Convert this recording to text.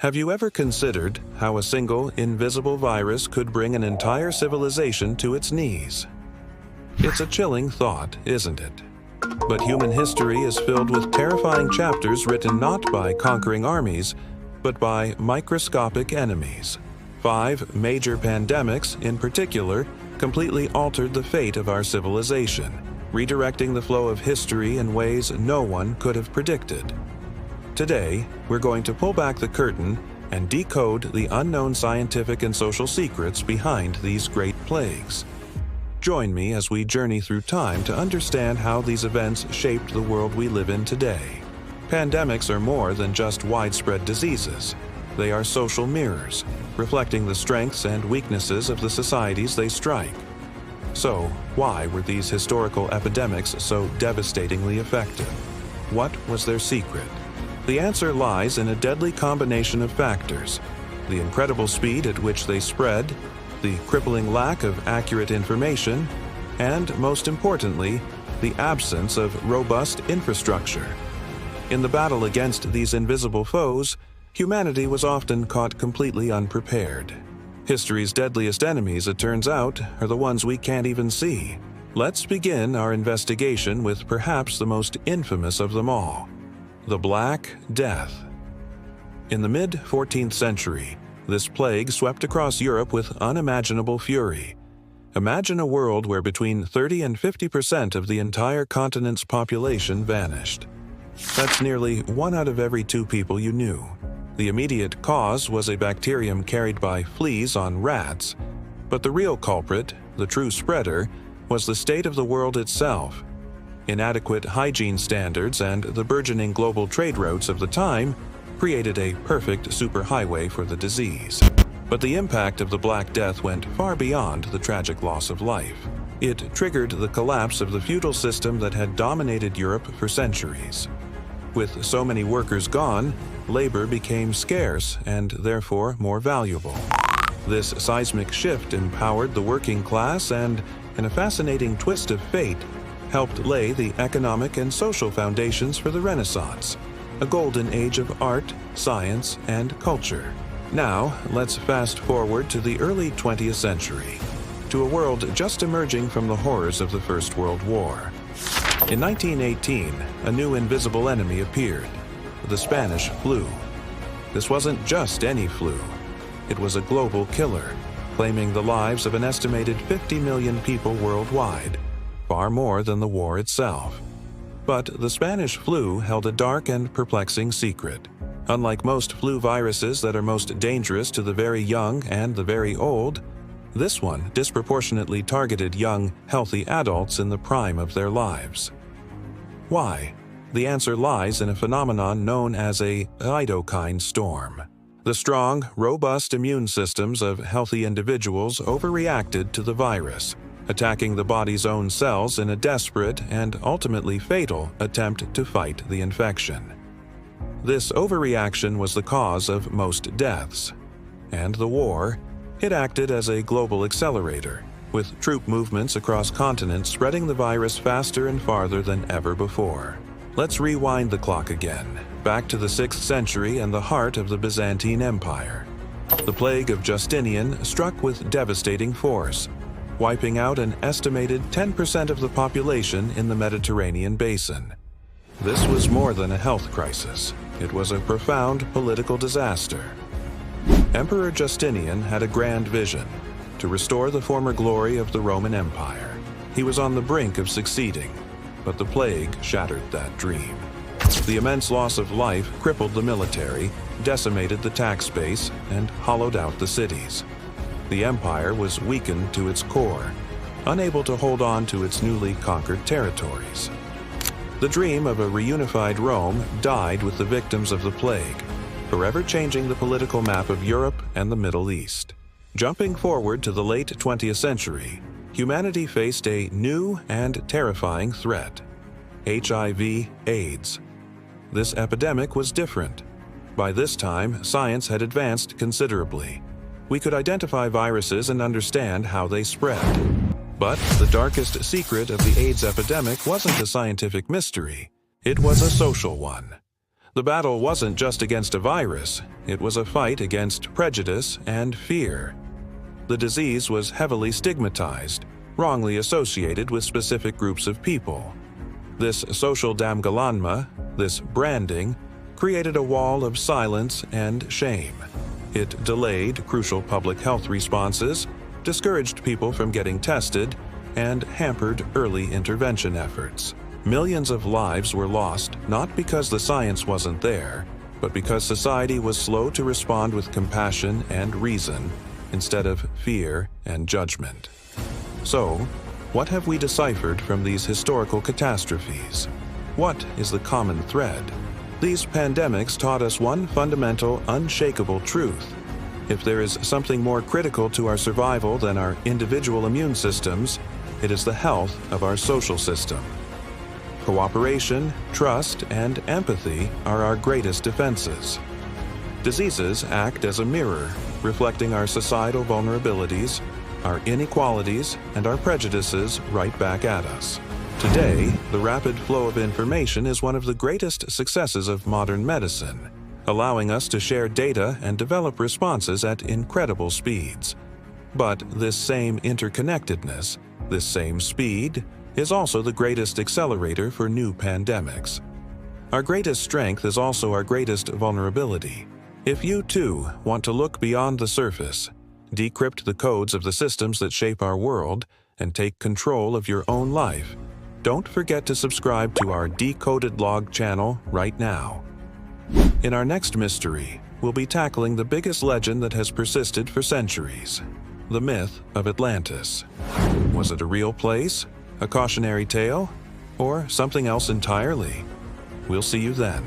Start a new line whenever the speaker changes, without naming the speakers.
Have you ever considered how a single, invisible virus could bring an entire civilization to its knees? It's a chilling thought, isn't it? But human history is filled with terrifying chapters written not by conquering armies, but by microscopic enemies. 5 major pandemics, in particular, completely altered the fate of our civilization, redirecting the flow of history in ways no one could have predicted. Today, we're going to pull back the curtain and decode the unknown scientific and social secrets behind these great plagues. Join me as we journey through time to understand how these events shaped the world we live in today. Pandemics are more than just widespread diseases. They are social mirrors, reflecting the strengths and weaknesses of the societies they strike. So, why were these historical epidemics so devastatingly effective? What was their secret? The answer lies in a deadly combination of factors: the incredible speed at which they spread, the crippling lack of accurate information, and, most importantly, the absence of robust infrastructure. In the battle against these invisible foes, humanity was often caught completely unprepared. History's deadliest enemies, it turns out, are the ones we can't even see. Let's begin our investigation with perhaps the most infamous of them all: the Black Death. In the mid-14th century, this plague swept across Europe with unimaginable fury. Imagine a world where between 30 and 50% of the entire continent's population vanished. That's nearly 1 out of every 2 people you knew. The immediate cause was a bacterium carried by fleas on rats, but the real culprit, the true spreader, was the state of the world itself. Inadequate hygiene standards and the burgeoning global trade routes of the time created a perfect superhighway for the disease. But the impact of the Black Death went far beyond the tragic loss of life. It triggered the collapse of the feudal system that had dominated Europe for centuries. With so many workers gone, labor became scarce and therefore more valuable. This seismic shift empowered the working class and, in a fascinating twist of fate, helped lay the economic and social foundations for the Renaissance, a golden age of art, science, and culture. Now, let's fast forward to the early 20th century, to a world just emerging from the horrors of the First World War. In 1918, a new invisible enemy appeared: the Spanish flu. This wasn't just any flu. It was a global killer, claiming the lives of an estimated 50 million people worldwide, far more than the war itself. But the Spanish flu held a dark and perplexing secret. Unlike most flu viruses that are most dangerous to the very young and the very old, this one disproportionately targeted young, healthy adults in the prime of their lives. Why? The answer lies in a phenomenon known as a cytokine storm. The strong, robust immune systems of healthy individuals overreacted to the virus, attacking the body's own cells in a desperate and ultimately fatal attempt to fight the infection. This overreaction was the cause of most deaths. And the war, it acted as a global accelerator, with troop movements across continents spreading the virus faster and farther than ever before. Let's rewind the clock again, back to the 6th century and the heart of the Byzantine Empire. The plague of Justinian struck with devastating force, wiping out an estimated 10% of the population in the Mediterranean basin. This was more than a health crisis. It was a profound political disaster. Emperor Justinian had a grand vision: to restore the former glory of the Roman Empire. He was on the brink of succeeding, but the plague shattered that dream. The immense loss of life crippled the military, decimated the tax base, and hollowed out the cities. The empire was weakened to its core, unable to hold on to its newly conquered territories. The dream of a reunified Rome died with the victims of the plague, forever changing the political map of Europe and the Middle East. Jumping forward to the late 20th century, humanity faced a new and terrifying threat: HIV/AIDS. This epidemic was different. By this time, science had advanced considerably. We could identify viruses and understand how they spread. But the darkest secret of the AIDS epidemic wasn't a scientific mystery. It was a social one. The battle wasn't just against a virus, it was a fight against prejudice and fear. The disease was heavily stigmatized, wrongly associated with specific groups of people. This social damgalanma, this branding, created a wall of silence and shame. It delayed crucial public health responses, discouraged people from getting tested, and hampered early intervention efforts. Millions of lives were lost not because the science wasn't there, but because society was slow to respond with compassion and reason instead of fear and judgment. So, what have we deciphered from these historical catastrophes? What is the common thread? These pandemics taught us one fundamental, unshakable truth. If there is something more critical to our survival than our individual immune systems, it is the health of our social system. Cooperation, trust, and empathy are our greatest defenses. Diseases act as a mirror, reflecting our societal vulnerabilities, our inequalities, and our prejudices right back at us. Today, the rapid flow of information is one of the greatest successes of modern medicine, allowing us to share data and develop responses at incredible speeds. But this same interconnectedness, this same speed, is also the greatest accelerator for new pandemics. Our greatest strength is also our greatest vulnerability. If you too want to look beyond the surface, decrypt the codes of the systems that shape our world, and take control of your own life, don't forget to subscribe to our DecodedLog channel right now. In our next mystery, we'll be tackling the biggest legend that has persisted for centuries, the myth of Atlantis. Was it a real place, a cautionary tale, or something else entirely? We'll see you then.